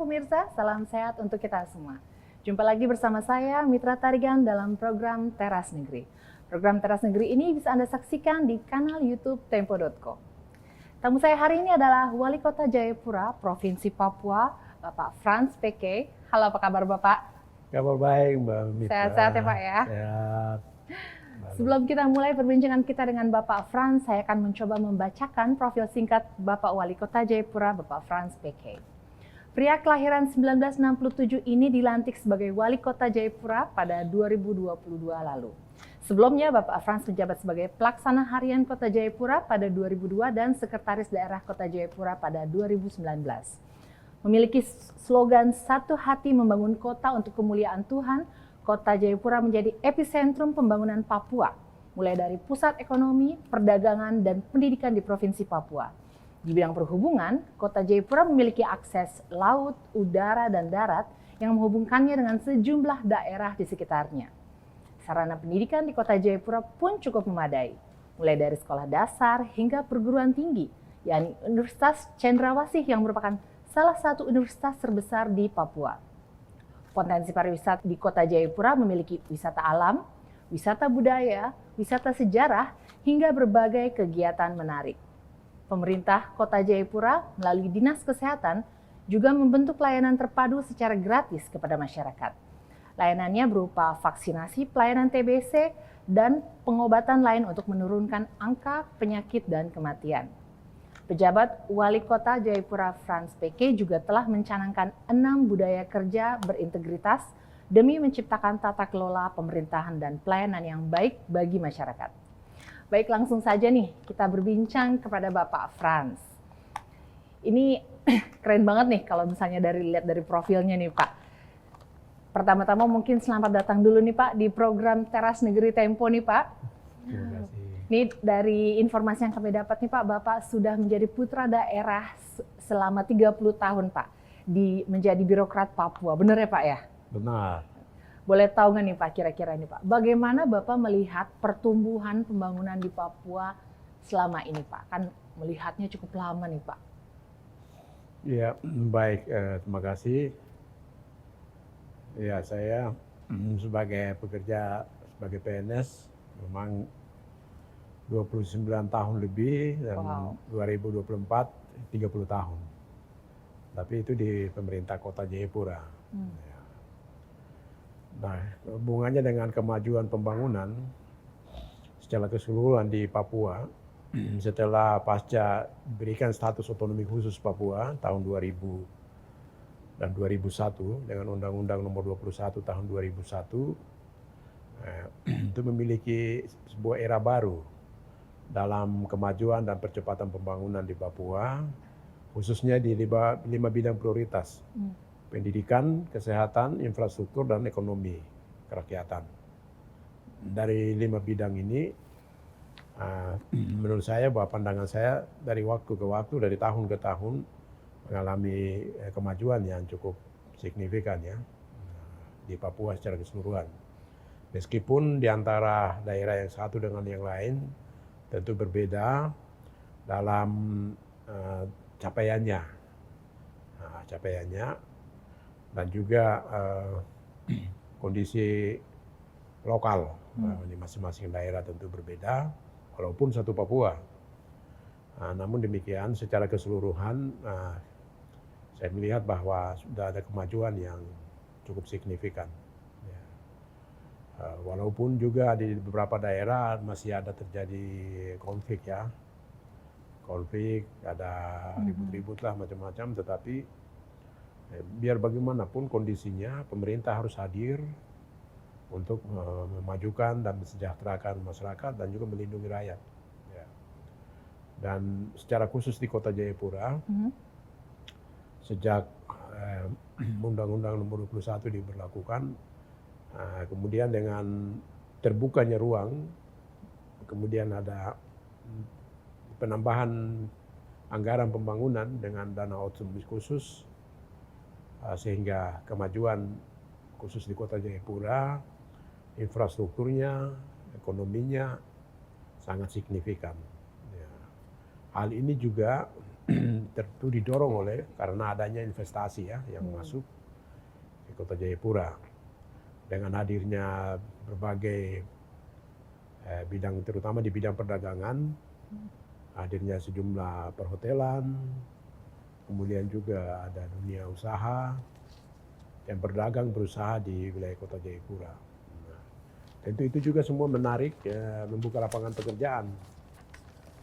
pemirsa, salam sehat untuk kita semua. Jumpa lagi bersama saya, Mitra Tarigan, dalam program Teras Negeri. Program Teras Negeri ini bisa Anda saksikan di kanal YouTube Tempo.co. Tamu saya hari ini adalah Wali Kota Jayapura, Provinsi Papua, Bapak Frans PK. Halo, apa kabar Bapak? Kabar baik, Mbak Mitra. Sehat-sehat ya Pak ya? Sehat. Sebelum kita mulai perbincangan kita dengan Bapak Frans, saya akan mencoba membacakan profil singkat Bapak Wali Kota Jayapura, Bapak Frans PK. Pria kelahiran 1967 ini dilantik sebagai Wali Kota Jayapura pada 2022 lalu. Sebelumnya, Bapak Frans menjabat sebagai Pelaksana Harian Kota Jayapura pada 2002 dan Sekretaris Daerah Kota Jayapura pada 2019. Memiliki slogan "Satu Hati Membangun Kota untuk Kemuliaan Tuhan", Kota Jayapura menjadi epicentrum pembangunan Papua, mulai dari pusat ekonomi, perdagangan, dan pendidikan di Provinsi Papua. Di bidang perhubungan, Kota Jayapura memiliki akses laut, udara, dan darat yang menghubungkannya dengan sejumlah daerah di sekitarnya. Sarana pendidikan di Kota Jayapura pun cukup memadai, mulai dari sekolah dasar hingga perguruan tinggi, yakni Universitas Cendrawasih yang merupakan salah satu universitas terbesar di Papua. Potensi pariwisata di Kota Jayapura memiliki wisata alam, wisata budaya, wisata sejarah, hingga berbagai kegiatan menarik. Pemerintah Kota Jayapura melalui Dinas Kesehatan juga membentuk layanan terpadu secara gratis kepada masyarakat. Layanannya berupa vaksinasi, pelayanan TBC, dan pengobatan lain untuk menurunkan angka penyakit dan kematian. Pejabat Wali Kota Jayapura Frans PK juga telah mencanangkan 6 budaya kerja berintegritas demi menciptakan tata kelola pemerintahan dan pelayanan yang baik bagi masyarakat. Baik, langsung saja nih kita berbincang kepada Bapak Frans. Ini keren banget nih kalau misalnya lihat dari profilnya nih Pak. Pertama-tama mungkin selamat datang dulu nih Pak di program Teras Negeri Tempo nih Pak. Terima kasih. Ini dari informasi yang kami dapat nih Pak, Bapak sudah menjadi putra daerah selama 30 tahun Pak, menjadi birokrat Papua. Benar ya Pak ya? Benar. Boleh tahu nggak nih Pak kira-kira nih Pak, bagaimana Bapak melihat pertumbuhan pembangunan di Papua selama ini Pak? Kan melihatnya cukup lama nih Pak. Ya, baik. Terima kasih. Ya, saya sebagai pekerja, sebagai PNS, memang 29 tahun lebih, dan Wow. 2024, 30 tahun. Tapi itu di pemerintah Kota Jayapura. Nah, hubungannya dengan kemajuan pembangunan secara keseluruhan di Papua, setelah pasca diberikan status otonomi khusus Papua tahun 2000 dan 2001 dengan Undang-Undang Nomor 21 tahun 2001, itu memiliki sebuah era baru dalam kemajuan dan percepatan pembangunan di Papua, khususnya di 5 bidang prioritas. Pendidikan, kesehatan, infrastruktur, dan ekonomi kerakyatan. Dari 5 bidang ini, menurut saya bahwa pandangan saya dari waktu ke waktu, dari tahun ke tahun, mengalami kemajuan yang cukup signifikan ya di Papua secara keseluruhan. Meskipun di antara daerah yang satu dengan yang lain tentu berbeda dalam capaiannya. Dan juga kondisi lokal di masing-masing daerah tentu berbeda, walaupun satu Papua. Namun demikian secara keseluruhan saya melihat bahwa sudah ada kemajuan yang cukup signifikan. Walaupun juga di beberapa daerah masih ada terjadi konflik ya. Konflik, ada ribut-ribut lah macam-macam, tetapi biar bagaimanapun kondisinya, pemerintah harus hadir untuk memajukan dan mensejahterakan masyarakat dan juga melindungi rakyat. Ya. Dan secara khusus di Kota Jayapura, sejak Undang-Undang Nomor 21 diberlakukan, kemudian dengan terbukanya ruang, kemudian ada penambahan anggaran pembangunan dengan dana otonomi khusus, sehingga kemajuan khusus di Kota Jayapura, infrastrukturnya, ekonominya sangat signifikan. Ya. Hal ini juga tentu didorong oleh karena adanya investasi ya yang masuk di Kota Jayapura dengan hadirnya berbagai bidang, terutama di bidang perdagangan, hadirnya sejumlah perhotelan, kemudian juga ada dunia usaha yang berdagang berusaha di wilayah Kota Jayapura. Nah, tentu itu juga semua menarik, membuka lapangan pekerjaan,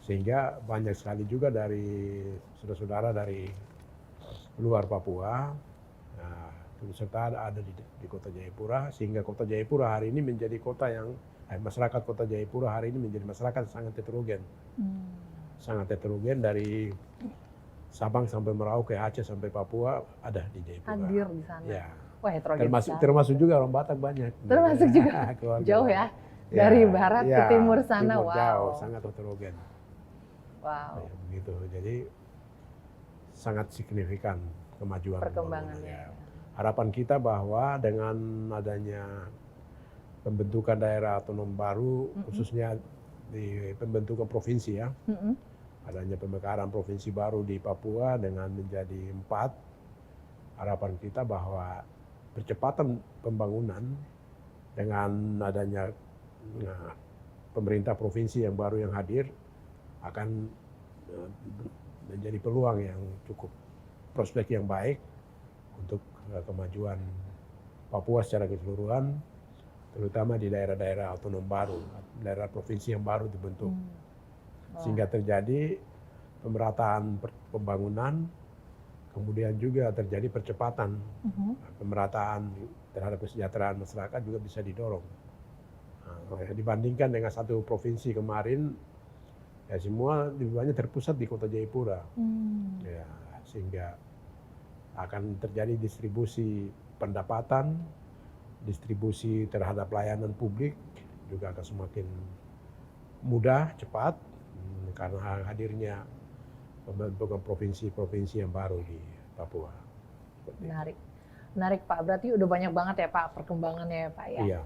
sehingga banyak sekali juga dari saudara-saudara dari luar Papua serta ada di Kota Jayapura, sehingga Kota Jayapura hari ini menjadi kota yang masyarakat Kota Jayapura hari ini menjadi masyarakat sangat heterogen, sangat heterogen dari Sabang sampai Merauke, Aceh sampai Papua ada di Jayapura. Hadir di sana. Ya. Wah, heterogen termasuk juga orang Batak banyak. Termasuk juga. Jauh ya. Dari barat ke timur sana. Timur wow. Jauh, sangat heterogen. Wow. Ya, begitu. Jadi sangat signifikan kemajuan perkembangannya. Harapan kita bahwa dengan adanya pembentukan daerah otonom baru, khususnya di pembentukan provinsi ya, adanya pemekaran provinsi baru di Papua dengan menjadi 4, harapan kita bahwa percepatan pembangunan dengan adanya pemerintah provinsi yang baru yang hadir akan menjadi peluang yang cukup, prospek yang baik untuk kemajuan Papua secara keseluruhan, terutama di daerah-daerah otonom baru, daerah provinsi yang baru dibentuk. Sehingga terjadi pemerataan pembangunan, kemudian juga terjadi percepatan pemerataan terhadap kesejahteraan masyarakat juga bisa didorong. Dibandingkan dengan satu provinsi kemarin, ya semua lebih banyak terpusat di Kota Jayapura, ya, sehingga akan terjadi distribusi pendapatan, distribusi terhadap layanan publik juga akan semakin mudah, cepat, karena hadirnya pembentukan provinsi-provinsi yang baru di Papua. Menarik Pak, berarti udah banyak banget ya Pak perkembangannya ya Pak ya. Iya.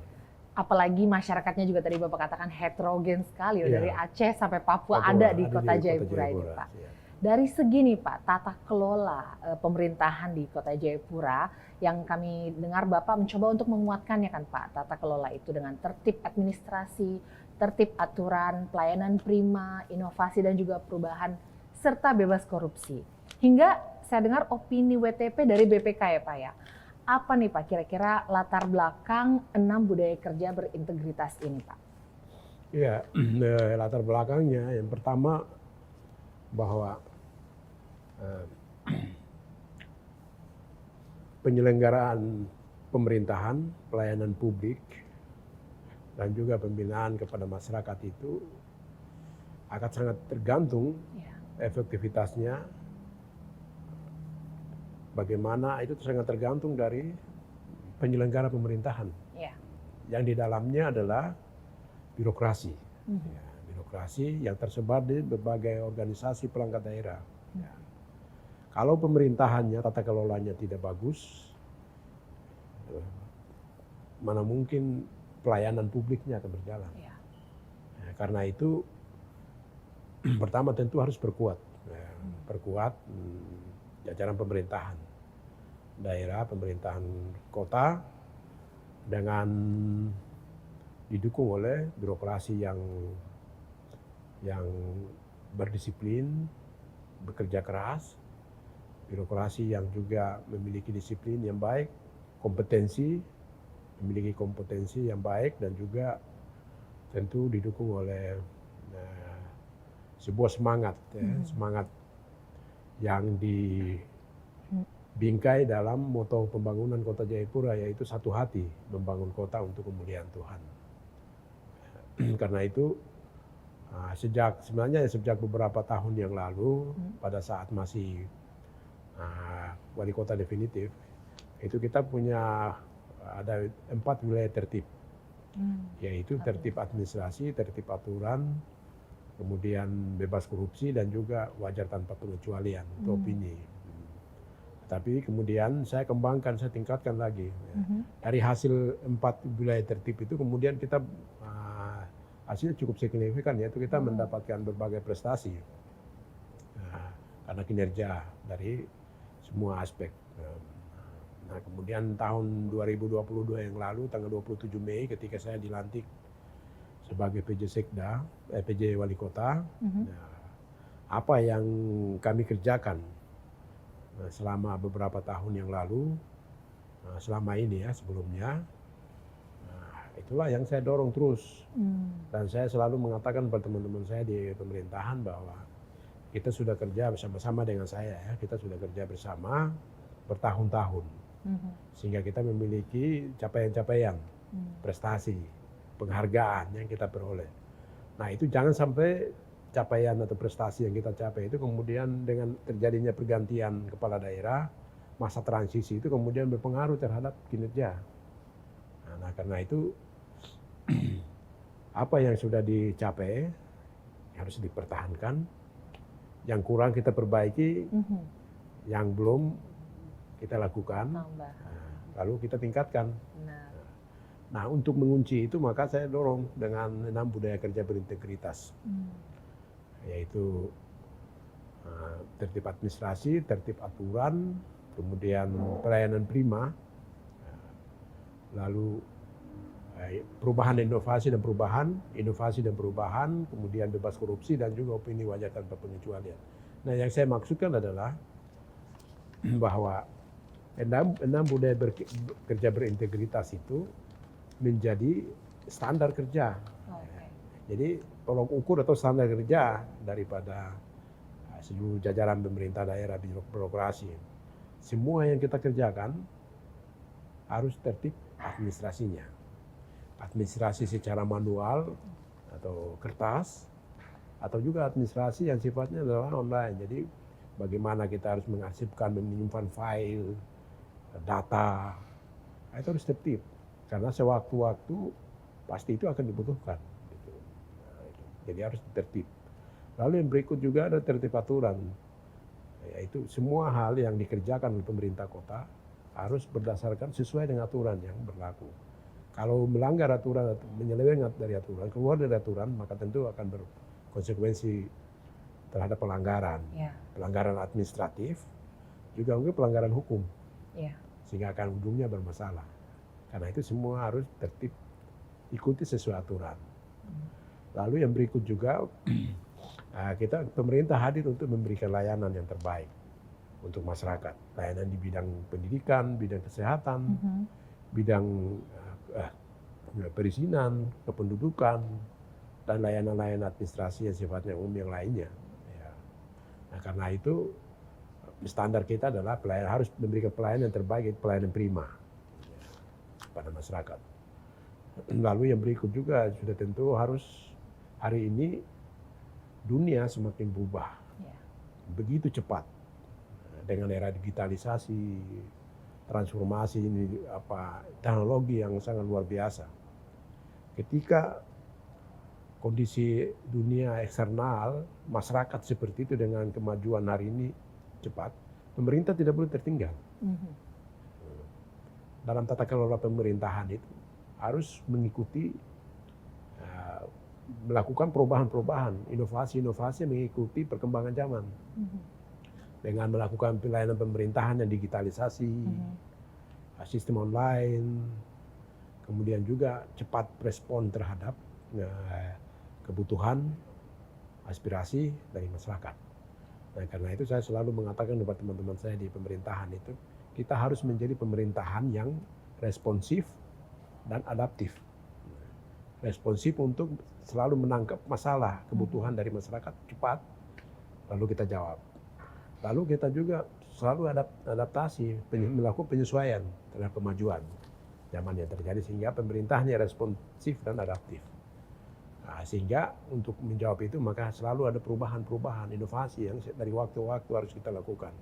Apalagi masyarakatnya juga tadi Bapak katakan heterogen sekali, Iya. dari Aceh sampai Papua ada di Kota Jayapura ini Pak. Iya. Dari segi nih Pak, tata kelola pemerintahan di Kota Jayapura yang kami dengar Bapak mencoba untuk menguatkannya kan Pak, tata kelola itu dengan tertib administrasi, tertib aturan, pelayanan prima, inovasi dan juga perubahan, serta bebas korupsi. Hingga saya dengar opini WTP dari BPK ya Pak ya. Apa nih Pak kira-kira latar belakang 6 budaya kerja berintegritas ini Pak? Iya, latar belakangnya yang pertama bahwa penyelenggaraan pemerintahan, pelayanan publik, dan juga pembinaan kepada masyarakat itu akan sangat tergantung efektivitasnya. Bagaimana itu sangat tergantung dari penyelenggara pemerintahan, yang di dalamnya adalah birokrasi, birokrasi yang tersebar di berbagai organisasi perangkat daerah. Kalau pemerintahannya, tata kelolanya tidak bagus, mana mungkin pelayanan publiknya akan berjalan. Karena itu, pertama tentu harus perkuat jajaran pemerintahan daerah, pemerintahan kota, dengan didukung oleh birokrasi yang berdisiplin, bekerja keras, birokrasi yang juga memiliki disiplin yang baik, memiliki kompetensi yang baik, dan juga tentu didukung oleh sebuah semangat, semangat yang dibingkai dalam moto pembangunan Kota Jayapura, yaitu satu hati membangun kota untuk kemuliaan Tuhan. Karena itu sejak beberapa tahun yang lalu, pada saat masih wali kota definitif, itu kita punya ada 4 wilayah tertib, yaitu tertib administrasi, tertib aturan, kemudian bebas korupsi, dan juga wajar tanpa pengecualian untuk opini. Tapi kemudian saya tingkatkan lagi. Dari hasil 4 wilayah tertib itu kemudian kita hasilnya cukup signifikan, yaitu kita mendapatkan berbagai prestasi. karena kinerja dari semua aspek. Nah, kemudian tahun 2022 yang lalu, tanggal 27 Mei, ketika saya dilantik sebagai PJ Sekda, PJ Wali Kota, nah, apa yang kami kerjakan selama beberapa tahun yang lalu, selama ini ya sebelumnya, itulah yang saya dorong terus. Dan saya selalu mengatakan pada teman-teman saya di pemerintahan bahwa kita sudah kerja bersama-sama dengan saya ya, kita sudah kerja bersama bertahun-tahun, sehingga kita memiliki capaian-capaian, prestasi, penghargaan yang kita peroleh. Nah itu jangan sampai capaian atau prestasi yang kita capai itu kemudian dengan terjadinya pergantian kepala daerah, masa transisi itu kemudian berpengaruh terhadap kinerja. Nah karena itu apa yang sudah dicapai harus dipertahankan, yang kurang kita perbaiki, yang belum kita lakukan, lalu kita tingkatkan. Nah untuk mengunci itu maka saya dorong dengan 6 budaya kerja berintegritas, yaitu tertib administrasi, tertib aturan, kemudian pelayanan prima, lalu perubahan dan inovasi dan perubahan, kemudian bebas korupsi dan juga opini wajar tanpa pengecualian. Nah yang saya maksudkan adalah bahwa 6 budaya kerja berintegritas itu menjadi standar kerja. Jadi tolok ukur atau standar kerja daripada seluruh jajaran pemerintah daerah birokrasi. Semua yang kita kerjakan harus tertib administrasinya. Administrasi secara manual atau kertas, atau juga administrasi yang sifatnya adalah online. Jadi bagaimana kita harus mengarsipkan, menyimpan file, data, itu harus tertib. Karena sewaktu-waktu pasti itu akan dibutuhkan. Jadi harus tertib. Lalu yang berikut juga ada tertib aturan, yaitu semua hal yang dikerjakan oleh pemerintah kota harus berdasarkan sesuai dengan aturan yang berlaku. Kalau melanggar aturan atau menyeleweng dari aturan, keluar dari aturan, maka tentu akan berkonsekuensi terhadap pelanggaran. Pelanggaran administratif, juga mungkin pelanggaran hukum. Sehingga akan ujungnya bermasalah. Karena itu semua harus tertib, ikuti sesuai aturan. Lalu yang berikut juga, pemerintah hadir untuk memberikan layanan yang terbaik untuk masyarakat. Layanan di bidang pendidikan, bidang kesehatan, bidang perizinan, kependudukan, dan layanan-layanan administrasi yang sifatnya umum yang lainnya. Nah karena itu standar kita adalah harus memberikan pelayanan yang terbaik, pelayanan prima pada masyarakat. Lalu yang berikut juga sudah tentu harus, hari ini dunia semakin berubah, begitu cepat dengan era digitalisasi, transformasi ini teknologi yang sangat luar biasa. Ketika kondisi dunia eksternal, masyarakat seperti itu dengan kemajuan hari ini cepat, pemerintah tidak boleh tertinggal. Dalam tata kelola pemerintahan itu harus mengikuti, melakukan perubahan-perubahan, inovasi-inovasi mengikuti perkembangan zaman. Dengan melakukan pelayanan pemerintahan yang digitalisasi, sistem online, kemudian juga cepat respon terhadap kebutuhan, aspirasi dari masyarakat. Nah karena itu saya selalu mengatakan kepada teman-teman saya di pemerintahan itu, kita harus menjadi pemerintahan yang responsif dan adaptif. Responsif untuk selalu menangkap masalah, kebutuhan dari masyarakat cepat, lalu kita jawab. Lalu kita juga selalu adaptasi, melakukan penyesuaian terhadap kemajuan zaman yang terjadi, sehingga pemerintahnya responsif dan adaptif. Nah, sehingga untuk menjawab itu maka selalu ada perubahan-perubahan, inovasi yang dari waktu ke waktu harus kita lakukan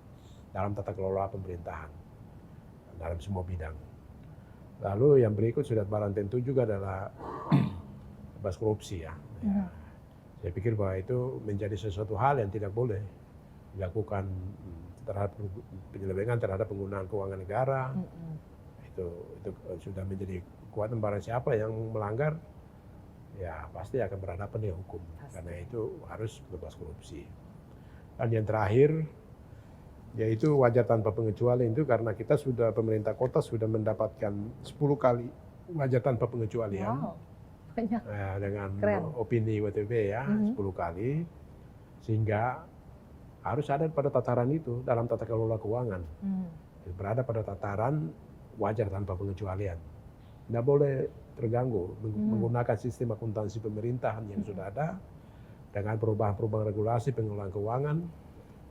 dalam tata kelola pemerintahan, dalam semua bidang. Lalu yang berikut sudah barang tentu juga adalah bebas korupsi ya. Saya pikir bahwa itu menjadi sesuatu hal yang tidak boleh dilakukan terhadap penyelewengan terhadap penggunaan keuangan negara. Itu sudah menjadi kekuatan, barang siapa yang melanggar ya pasti akan berhadapan dengan hukum. Karena itu harus bebas korupsi. Dan yang terakhir Yaitu wajar tanpa pengecualian itu karena kita sudah, pemerintah kota sudah mendapatkan 10 kali wajar tanpa pengecualian. Wow, banyak. Dengan Keren. opini WTB ya, 10 kali. Sehingga harus ada pada tataran itu dalam tata kelola keuangan. Berada pada tataran wajar tanpa pengecualian. Tidak boleh terganggu menggunakan sistem akuntansi pemerintahan yang sudah ada dengan perubahan-perubahan regulasi pengelolaan keuangan,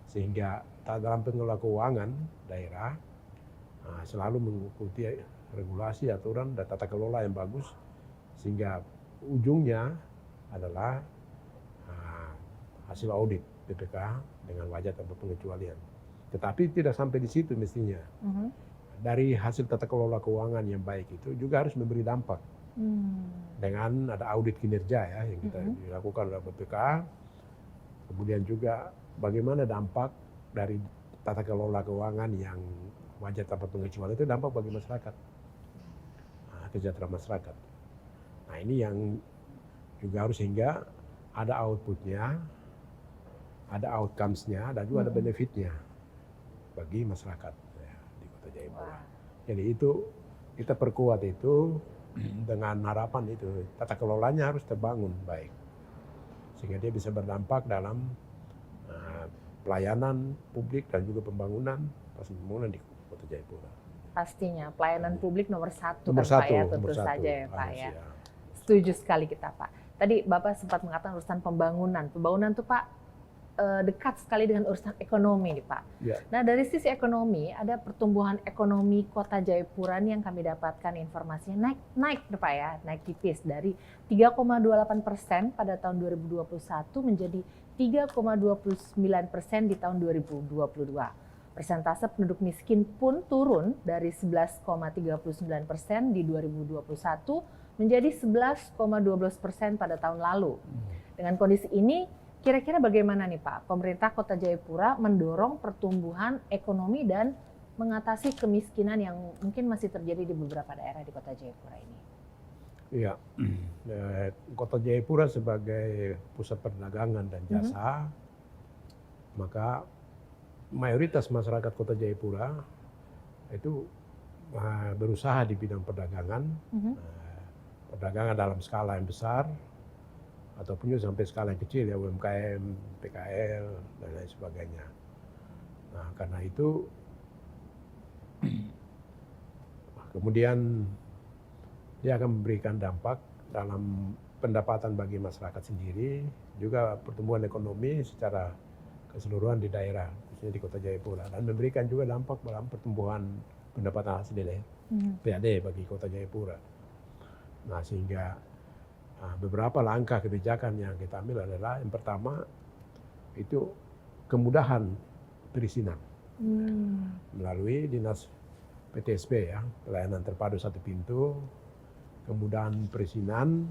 sehingga dalam pengelolaan keuangan daerah selalu mengikuti regulasi, aturan, dan tata kelola yang bagus, sehingga ujungnya adalah hasil audit BPK dengan wajar tanpa pengecualian. Tetapi tidak sampai di situ mestinya. Dari hasil tata kelola keuangan yang baik itu juga harus memberi dampak. Dengan ada audit kinerja ya yang kita dilakukan oleh BPK. Kemudian juga bagaimana dampak dari tata kelola keuangan yang wajar tanpa pengecualian itu dampak bagi masyarakat, kesejahteraan masyarakat. Nah ini yang juga harus, sehingga ada outputnya, ada outcomes-nya, dan juga ada benefitnya bagi masyarakat ya, di Kota Jayapura. Jadi itu kita perkuat itu dengan harapan itu tata kelolanya harus terbangun baik, sehingga dia bisa berdampak dalam pelayanan publik dan juga pembangunan di Kota Jayapura. Pastinya pelayanan publik nomor satu Nomor kan Pak satu, ya, tentu nomor satu, saja ya Pak harus, ya. ya. Setuju sekali kita Pak. Tadi Bapak sempat mengatakan urusan pembangunan. Pembangunan tuh Pak dekat sekali dengan urusan ekonomi nih Pak. Ya. Nah dari sisi ekonomi, ada pertumbuhan ekonomi Kota Jayapura nih yang kami dapatkan informasinya naik nih Pak ya, naik tipis dari 3,28% pada tahun 2021 menjadi 3,29% di tahun 2022. Persentase penduduk miskin pun turun dari 11,39% di 2021 menjadi 11,12% pada tahun lalu. Dengan kondisi ini, kira-kira bagaimana nih Pak, pemerintah Kota Jayapura mendorong pertumbuhan ekonomi dan mengatasi kemiskinan yang mungkin masih terjadi di beberapa daerah di Kota Jayapura ini? Iya, Kota Jayapura sebagai pusat perdagangan dan jasa, maka mayoritas masyarakat Kota Jayapura itu berusaha di bidang perdagangan, perdagangan dalam skala yang besar, ataupun juga sampai skala yang kecil ya, UMKM, PKL, dan lain sebagainya. Nah karena itu kemudian dia akan memberikan dampak dalam pendapatan bagi masyarakat sendiri, juga pertumbuhan ekonomi secara keseluruhan di daerah, khususnya di Kota Jayapura, dan memberikan juga dampak dalam pertumbuhan pendapatan hasil daerah PAD bagi Kota Jayapura. Nah sehingga beberapa langkah kebijakan yang kita ambil adalah yang pertama itu kemudahan perizinan melalui Dinas PTSP ya, pelayanan terpadu satu pintu, kemudahan perizinan,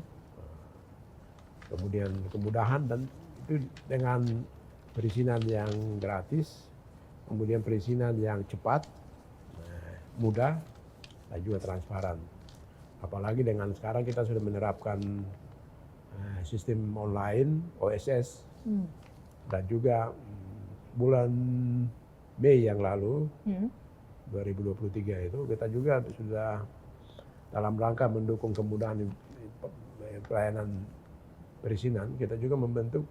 kemudian kemudahan dan itu dengan perizinan yang gratis, kemudian perizinan yang cepat, mudah, dan juga transparan. Apalagi dengan sekarang kita sudah menerapkan sistem online OSS, dan juga bulan Mei yang lalu 2023 itu kita juga sudah dalam rangka mendukung kemudahan pelayanan perizinan, kita juga membentuk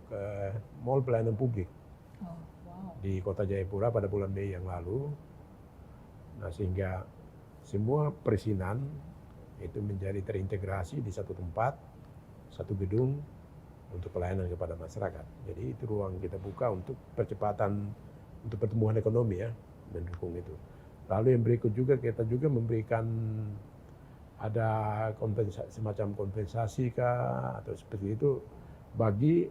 mall pelayanan publik di Kota Jayapura pada bulan Mei yang lalu. Nah sehingga semua perizinan itu menjadi terintegrasi di satu tempat, satu gedung untuk pelayanan kepada masyarakat. Jadi itu ruang kita buka untuk percepatan untuk pertumbuhan ekonomi ya, mendukung itu. Lalu yang berikut juga kita juga memberikan ada semacam kompensasi kah atau seperti itu bagi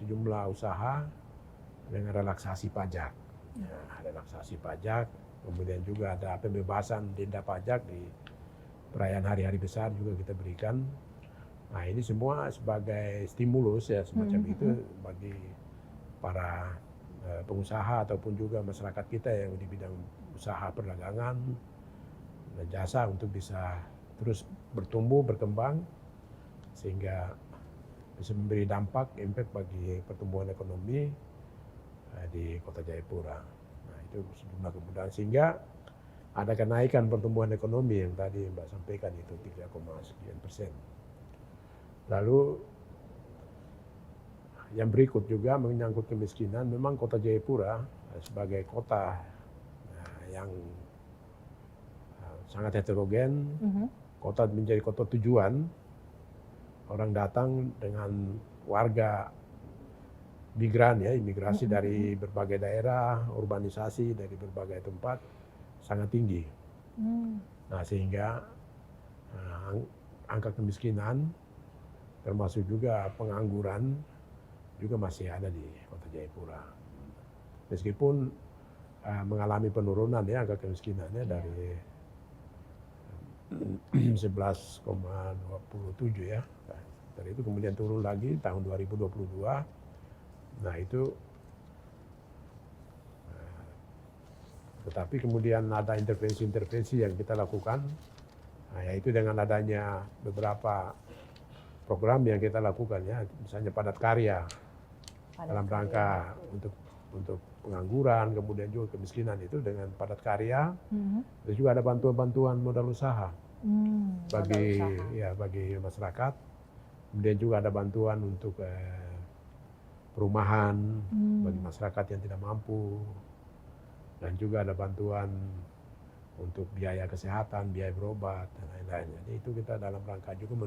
sejumlah usaha dengan relaksasi pajak. Relaksasi pajak, kemudian juga ada pembebasan denda pajak di perayaan hari-hari besar juga kita berikan. Nah ini semua sebagai stimulus ya semacam itu bagi para pengusaha ataupun juga masyarakat kita yang di bidang usaha perdagangan dan jasa untuk bisa terus bertumbuh, berkembang, sehingga bisa memberi dampak, impact bagi pertumbuhan ekonomi di Kota Jayapura. Nah itu sejumlah kemudahan sehingga ada kenaikan pertumbuhan ekonomi yang tadi Mbak sampaikan itu 3,sekian%. Lalu yang berikut juga menyangkut kemiskinan, memang kota Jayapura sebagai kota yang sangat heterogen, kota menjadi kota tujuan, orang datang dengan warga migran ya, imigrasi dari berbagai daerah, urbanisasi dari berbagai tempat sangat tinggi. Nah sehingga angka kemiskinan termasuk juga pengangguran juga masih ada di kota Jayapura. Meskipun mengalami penurunan ya angka kemiskinannya dari 11,27 ya. Dari itu kemudian turun lagi tahun 2022. Nah itu tetapi kemudian ada intervensi-intervensi yang kita lakukan, yaitu dengan adanya beberapa program yang kita lakukan ya, misalnya padat karya dalam rangka untuk pengangguran, kemudian juga kemiskinan itu dengan padat karya. Terus juga ada bantuan-bantuan modal usaha bagi masyarakat. Kemudian juga ada bantuan untuk perumahan bagi masyarakat yang tidak mampu, dan juga ada bantuan untuk biaya kesehatan, biaya berobat dan lain-lain. Jadi itu kita dalam rangka juga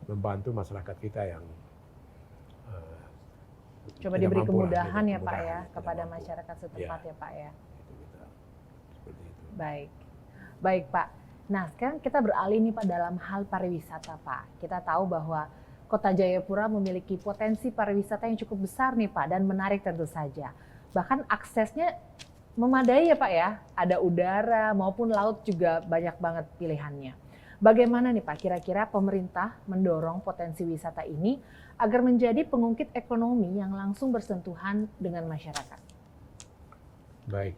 membantu masyarakat kita yang coba diberi kemudahan ya Pak ya kepada masyarakat setempat ya Pak ya. Seperti itu. Baik Pak. Nah sekarang kita beralih nih Pak dalam hal pariwisata Pak. Kita tahu bahwa Kota Jayapura memiliki potensi pariwisata yang cukup besar nih Pak dan menarik tentu saja. Bahkan aksesnya memadai ya Pak ya. Ada udara maupun laut juga banyak banget pilihannya. Bagaimana nih Pak kira-kira pemerintah mendorong potensi wisata ini agar menjadi pengungkit ekonomi yang langsung bersentuhan dengan masyarakat? Baik,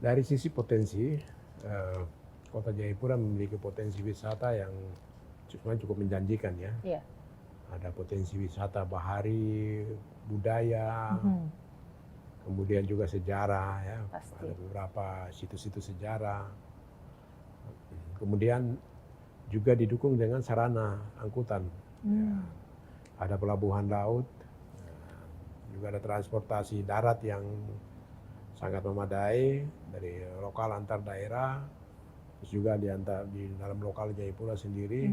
dari sisi potensi, Kota Jayapura memiliki potensi wisata yang cukup menjanjikan ya. Iya. Ada potensi wisata bahari, budaya, kemudian juga sejarah ya. Pasti. Ada beberapa situs-situs sejarah. Kemudian juga didukung dengan sarana angkutan. Ya. Ada pelabuhan laut, juga ada transportasi darat yang sangat memadai dari lokal antar daerah, terus juga di dalam lokal Jayapura sendiri.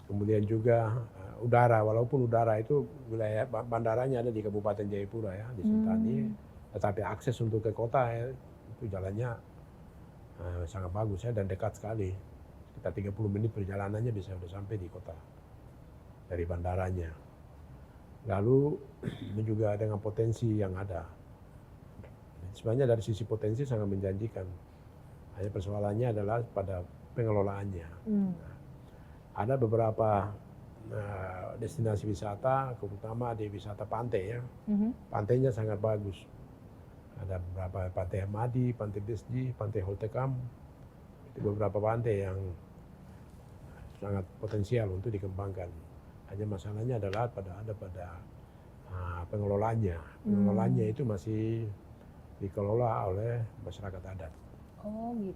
Kemudian juga udara, walaupun udara itu wilayah bandaranya ada di Kabupaten Jayapura ya, di Sentani, tetapi akses untuk ke kota ya, itu jalannya sangat bagus ya dan dekat sekali. Kita 30 menit perjalanannya bisa sudah sampai di kota dari bandaranya. Lalu ini juga dengan potensi yang ada. Sebenarnya dari sisi potensi sangat menjanjikan. Hanya persoalannya adalah pada pengelolaannya. Ada beberapa destinasi wisata, terutama di wisata pantai ya. Pantainya sangat bagus. Ada beberapa Pantai Hamadi, Pantai Besji, Pantai Holtekam. Itu beberapa pantai yang sangat potensial untuk dikembangkan. Hanya masalahnya adalah pada pengelolanya. Pengelolanya itu masih dikelola oleh masyarakat adat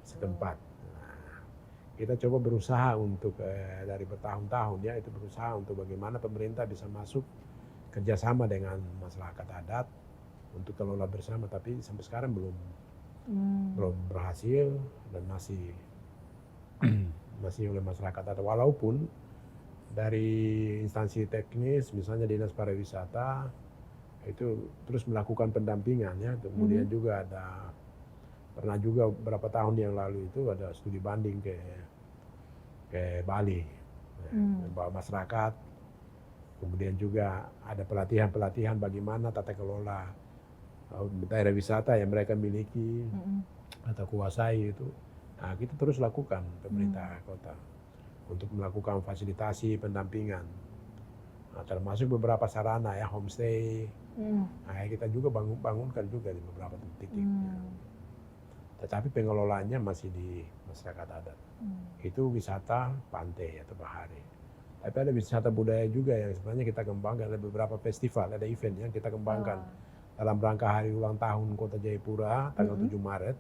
setempat. Nah, kita coba berusaha untuk dari bertahun-tahun ya, itu berusaha untuk bagaimana pemerintah bisa masuk kerjasama dengan masyarakat adat untuk kelola bersama, tapi sampai sekarang belum berhasil dan masih oleh masyarakat adat. Walaupun dari instansi teknis, misalnya Dinas Pariwisata itu terus melakukan pendampingan ya. Kemudian juga pernah juga beberapa tahun yang lalu itu ada studi banding ke Bali, bawa masyarakat. Kemudian juga ada pelatihan-pelatihan bagaimana tata kelola daerah wisata yang mereka miliki atau kuasai itu. Nah, kita terus lakukan pemerintah kota untuk melakukan fasilitasi pendampingan. Nah, termasuk beberapa sarana ya, homestay. Nah, kita juga bangunkan juga di beberapa titik. Tetapi pengelolaannya masih di masyarakat adat. Itu wisata pantai atau bahari. Tapi ada wisata budaya juga yang sebenarnya kita kembangkan. Ada beberapa festival, ada event yang kita kembangkan. dalam rangka hari ulang tahun Kota Jayapura tanggal 7 Maret.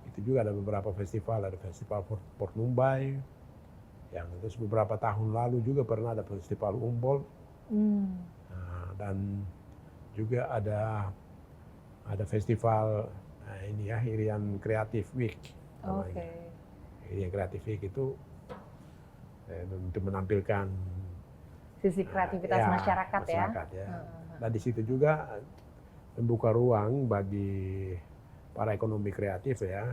Itu juga ada beberapa festival, ada festival Port Numbai, yang terus beberapa tahun lalu juga pernah ada festival Humboldt. Nah, dan juga ada festival ini ya, Irian Creative Week namanya. Irian Creative Week itu untuk menampilkan sisi kreativitas masyarakat ya. Dan di situ juga membuka ruang bagi para ekonomi kreatif ya,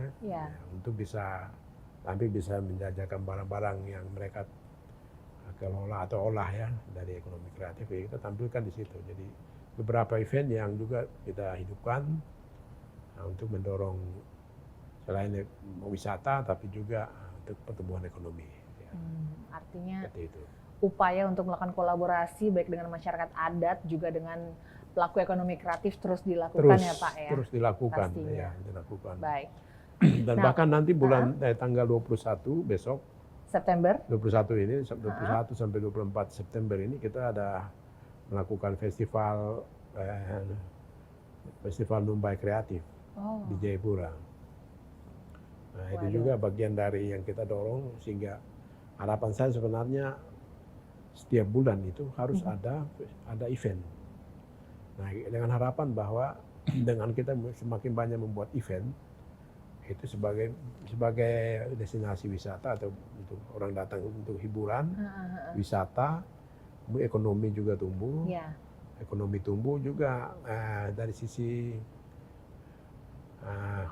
untuk bisa tampil, bisa menjajakan barang-barang yang mereka kelola atau olah ya dari ekonomi kreatif, ya kita tampilkan di situ. Jadi beberapa event yang juga kita hidupkan untuk mendorong selain wisata tapi juga untuk pertumbuhan ekonomi. Ya. Artinya seperti itu. Upaya untuk melakukan kolaborasi baik dengan masyarakat adat juga dengan pelaku ekonomi kreatif terus dilakukan ya Pak ya. Terus dilakukan. Pastinya. Ya, dilakukan. Baik. Dan bahkan nanti bulan tanggal 21 besok September 21 ini 21 sampai 24 September ini kita ada melakukan festival Numbai Kreatif di Jayapura. Nah, itu juga bagian dari yang kita dorong, sehingga harapan saya sebenarnya setiap bulan itu harus ada event. Nah, dengan harapan bahwa dengan kita semakin banyak membuat event, itu sebagai destinasi wisata atau untuk orang datang untuk hiburan, wisata, ekonomi juga tumbuh. Ekonomi tumbuh juga dari sisi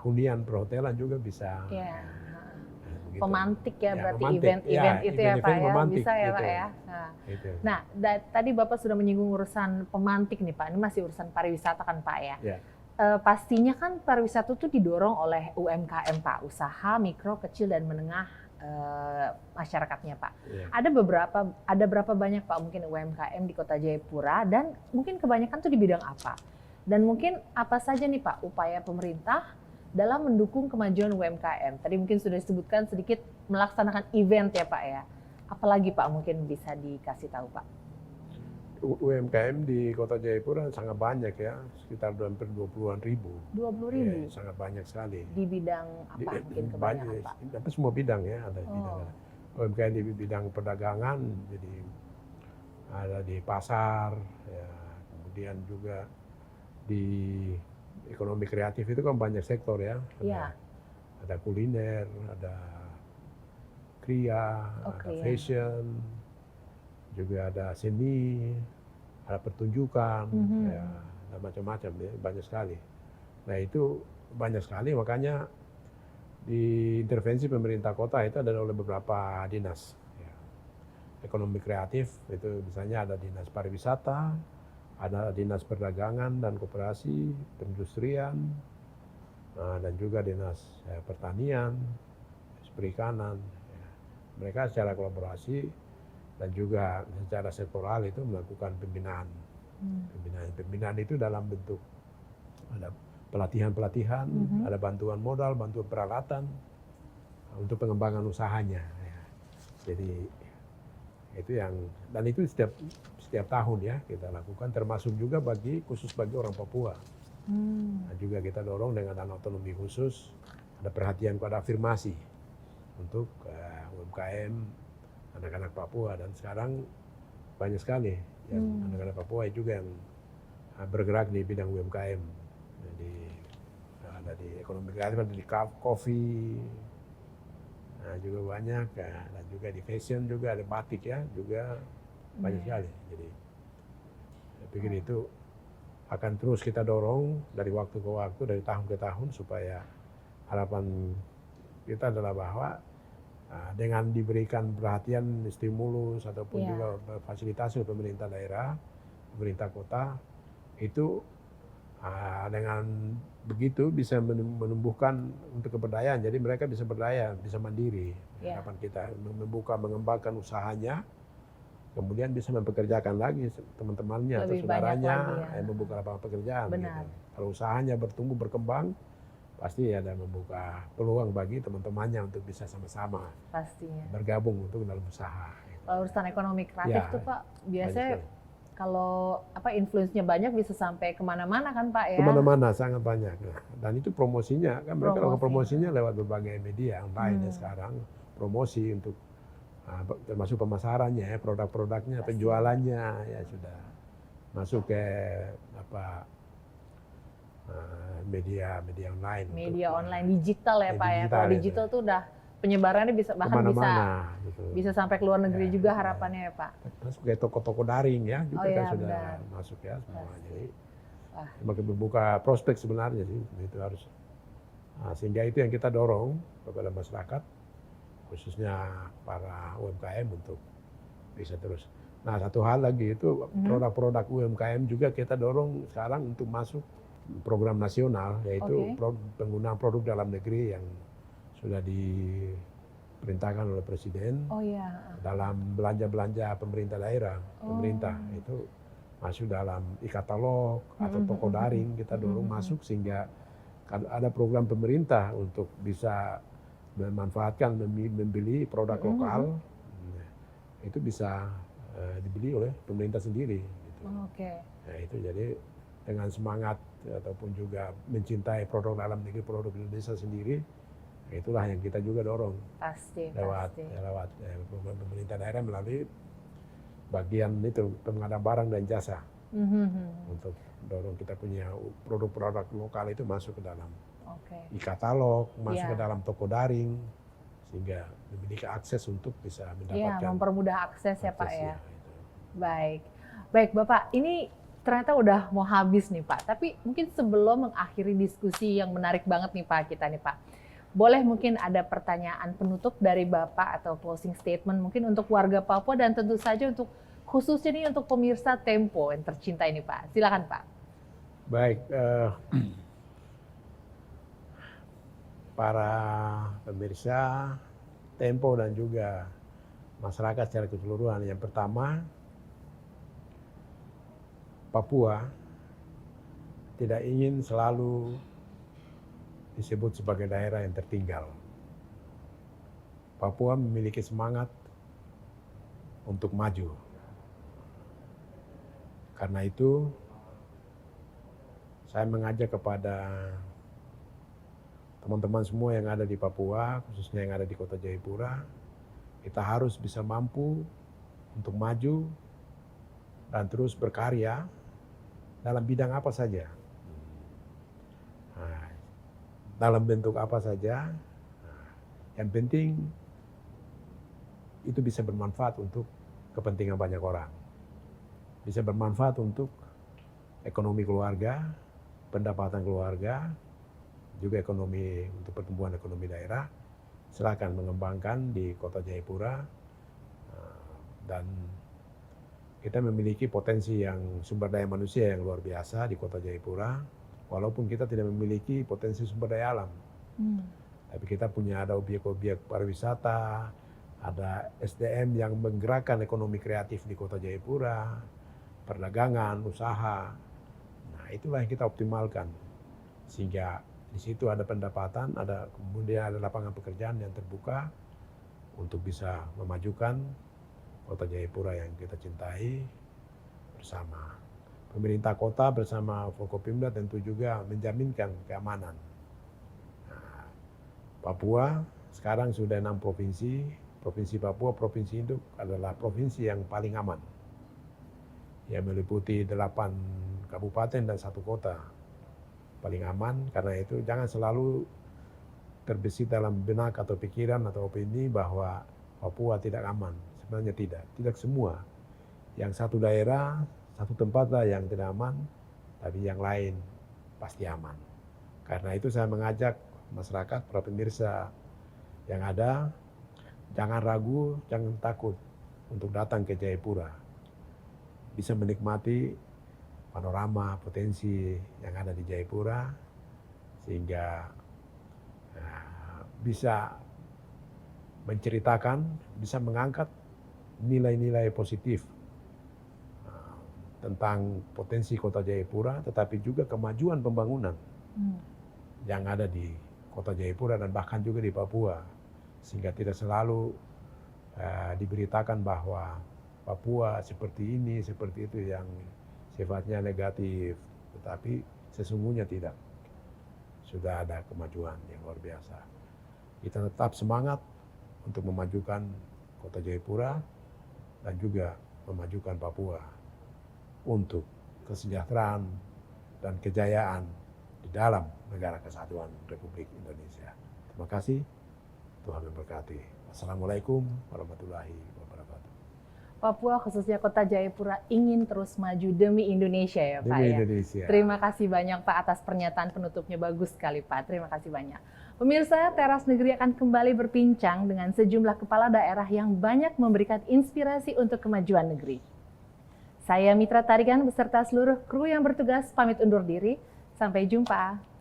hunian perhotelan juga bisa. Gitu. Pemantik ya, berarti event itu ya Pak ya, bisa ya Pak ya. Nah, tadi Bapak sudah menyinggung urusan pemantik nih Pak, ini masih urusan pariwisata kan Pak ya. Pastinya kan pariwisata itu didorong oleh UMKM Pak, usaha mikro, kecil dan menengah masyarakatnya Pak. Ada berapa banyak Pak mungkin UMKM di Kota Jayapura, dan mungkin kebanyakan tuh di bidang apa? Dan mungkin apa saja nih Pak upaya pemerintah dalam mendukung kemajuan UMKM? Tadi mungkin sudah disebutkan sedikit melaksanakan event ya Pak ya. Apalagi Pak mungkin bisa dikasih tahu Pak? UMKM di Kota Jayapura sangat banyak ya, sekitar hampir 20-an ribu. 20.000? Sangat banyak sekali. Di bidang apa mungkin kebanyakan Pak? Hampir semua bidang ya, ada bidang. UMKM di bidang perdagangan, jadi ada di pasar, ya, kemudian juga di ekonomi kreatif itu kan banyak sektor ya. Ada kuliner, ada kria, ada fashion, juga ada seni, ada pertunjukan, ya, ada macam-macam ya, banyak sekali. Nah itu banyak sekali, makanya di intervensi pemerintah kota itu ada oleh beberapa dinas. Ya. Ekonomi kreatif itu misalnya ada dinas pariwisata, ada dinas perdagangan dan koperasi, perindustrian, dan juga dinas pertanian, perikanan. Ya. Mereka secara kolaborasi dan juga secara sektoral itu melakukan pembinaan. Pembinaan itu dalam bentuk ada pelatihan-pelatihan, ada bantuan modal, bantuan peralatan untuk pengembangan usahanya. Ya. Jadi itu yang, dan itu setiap tahun ya kita lakukan, termasuk juga khusus bagi orang Papua. Nah, juga kita dorong dengan dana otonomi khusus, ada perhatian pada afirmasi untuk UMKM anak-anak Papua, dan sekarang banyak sekali yang anak-anak Papua juga yang bergerak di bidang UMKM. Jadi ada di ekonomi kreatif, ada di kopi, nah, juga banyak, dan juga di fashion juga ada batik ya, juga banyak sekali. Jadi saya pikir itu akan terus kita dorong dari waktu ke waktu, dari tahun ke tahun, supaya harapan kita adalah bahwa dengan diberikan perhatian, stimulus ataupun juga fasilitasi oleh pemerintah daerah, pemerintah kota, itu dengan begitu bisa menumbuhkan untuk keberdayaan. Jadi mereka bisa berdaya, bisa mandiri. Harapan kita mengembangkan usahanya, kemudian bisa mempekerjakan lagi teman-temannya atau saudaranya, membuka lapangan pekerjaan. Gitu. Kalau usahanya bertumbuh berkembang, pasti ada membuka peluang bagi teman-temannya untuk bisa sama-sama bergabung untuk dalam usaha. Kalau urusan ekonomi kreatif tuh Pak, biasanya Kalau influence-nya banyak bisa sampai kemana-mana kan Pak ya? Kemana-mana sangat banyak. Nah, dan itu promosinya kan mereka lakukan Promosi. promosinya lewat berbagai media online ya sekarang, promosi untuk termasuk pemasarannya ya, produk-produknya, Pasti. penjualannya ya sudah masuk ke media online. Media untuk, online digital ya Pak ya. digital Kalau itu. digital tuh udah penyebarannya bisa bahkan Kemana-mana, gitu. bisa sampai ke luar negeri Ya, juga ya. harapannya ya Pak. Masuk ke toko-toko daring ya juga Oh kan ya, sudah benar. masuk ya semua. Pasti. Jadi Wah. semakin membuka prospek sebenarnya sih itu harus. Nah, sehingga itu yang kita dorong kepada masyarakat khususnya para UMKM untuk bisa terus. Nah, satu hal lagi itu produk-produk UMKM juga kita dorong sekarang untuk masuk program nasional, yaitu penggunaan produk dalam negeri yang sudah diperintahkan oleh Presiden Oh iya. dalam belanja-belanja pemerintah daerah, pemerintah itu masuk dalam e-katalog atau toko daring, kita dorong masuk sehingga ada program pemerintah untuk bisa memanfaatkan membeli produk lokal, itu bisa dibeli oleh pemerintah sendiri. Gitu. Nah, itu jadi dengan semangat ataupun juga mencintai produk dalam negeri, produk Indonesia sendiri, itulah yang kita juga dorong. Lewat program pemerintah daerah melalui bagian itu pengadaan barang dan jasa untuk dorong kita punya produk-produk lokal itu masuk ke dalam e-katalog, masuk ke dalam toko daring sehingga memiliki akses untuk bisa mendapatkan. Iya, mempermudah akses ya Pak ya. Baik Bapak, ini ternyata udah mau habis nih Pak. Tapi mungkin sebelum mengakhiri diskusi yang menarik banget nih Pak kita nih Pak, boleh mungkin ada pertanyaan penutup dari Bapak atau closing statement mungkin untuk warga Papua dan tentu saja untuk khususnya nih untuk pemirsa Tempo yang tercinta ini Pak. Silakan Pak. Baik, para pemirsa Tempo dan juga masyarakat secara keseluruhan. Yang pertama, Papua tidak ingin selalu disebut sebagai daerah yang tertinggal. Papua memiliki semangat untuk maju. Karena itu, saya mengajak kepada teman-teman semua yang ada di Papua, khususnya yang ada di Kota Jayapura, kita harus bisa mampu untuk maju dan terus berkarya dalam bidang apa saja. Nah, dalam bentuk apa saja, yang penting itu bisa bermanfaat untuk kepentingan banyak orang. Bisa bermanfaat untuk ekonomi keluarga, pendapatan keluarga, juga ekonomi untuk pertumbuhan ekonomi daerah. Silakan mengembangkan di Kota Jayapura, dan kita memiliki potensi yang sumber daya manusia yang luar biasa di Kota Jayapura, walaupun kita tidak memiliki potensi sumber daya alam. Tapi kita punya ada objek-objek pariwisata, ada SDM yang menggerakkan ekonomi kreatif di Kota Jayapura, perdagangan, usaha. Nah, itulah yang kita optimalkan. Sehingga di situ ada pendapatan, kemudian ada lapangan pekerjaan yang terbuka untuk bisa memajukan Kota Jayapura yang kita cintai bersama. Pemerintah kota bersama Forkopimda tentu juga menjaminkan keamanan. Nah, Papua sekarang sudah 6 provinsi. Provinsi Papua, provinsi itu adalah provinsi yang paling aman. Yang meliputi 8 kabupaten dan 1 kota. Paling aman, karena itu jangan selalu terbesit dalam benak atau pikiran atau opini bahwa Papua tidak aman. Sebenarnya tidak semua. Yang satu daerah, satu tempat lah yang tidak aman, tapi yang lain pasti aman. Karena itu saya mengajak masyarakat, para pemirsa yang ada, jangan ragu, jangan takut untuk datang ke Jayapura. Bisa menikmati panorama potensi yang ada di Jayapura, sehingga bisa menceritakan, bisa mengangkat nilai-nilai positif tentang potensi Kota Jayapura, tetapi juga kemajuan pembangunan yang ada di Kota Jayapura dan bahkan juga di Papua. Sehingga tidak selalu diberitakan bahwa Papua seperti ini, seperti itu yang sifatnya negatif. Tetapi sesungguhnya tidak. Sudah ada kemajuan yang luar biasa. Kita tetap semangat untuk memajukan Kota Jayapura dan juga memajukan Papua untuk kesejahteraan dan kejayaan di dalam negara kesatuan Republik Indonesia. Terima kasih, Tuhan memberkati. Assalamualaikum warahmatullahi wabarakatuh. Papua khususnya Kota Jayapura ingin terus maju demi Indonesia ya Pak Demi ya. Indonesia. Terima kasih banyak Pak atas pernyataan penutupnya, bagus sekali Pak. Terima kasih banyak. Pemirsa, Teras Negeri akan kembali berbincang dengan sejumlah kepala daerah yang banyak memberikan inspirasi untuk kemajuan negeri. Saya Mitra Tarigan beserta seluruh kru yang bertugas pamit undur diri. Sampai jumpa.